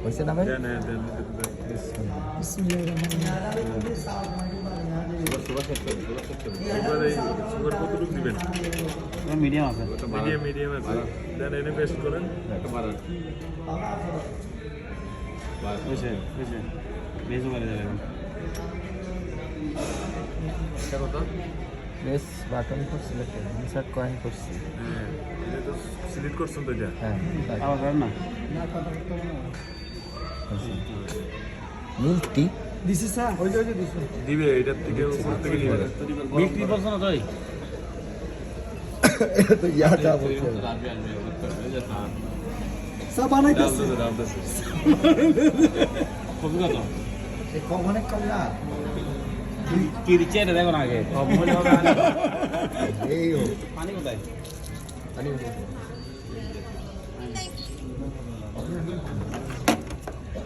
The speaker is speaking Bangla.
হয়েছে না ভাই? মিডিয়াম আছে, মিডিয়াম আছে, দেন এনে পেস্ট করেন। বুঝছে বেশ করে যাবে এখন। প্রেস বাটন করছি, ইনসার্ট কয়েন করছি। হ্যাঁ, এটা তো সিলেক্ট করছেন তো এটা। হ্যাঁ আবার করেন না। মিল্ক টি দিবে এটার থেকে উপর থেকে নিবে। বিক্রি করছো না তুই? এটা তো ইয়াটা বলছে সব বানাইতেছে কবি কত? অনেক কম না কি দিচ্ছে এটা দেখো না আগে। এই পানি কোথায়? পানি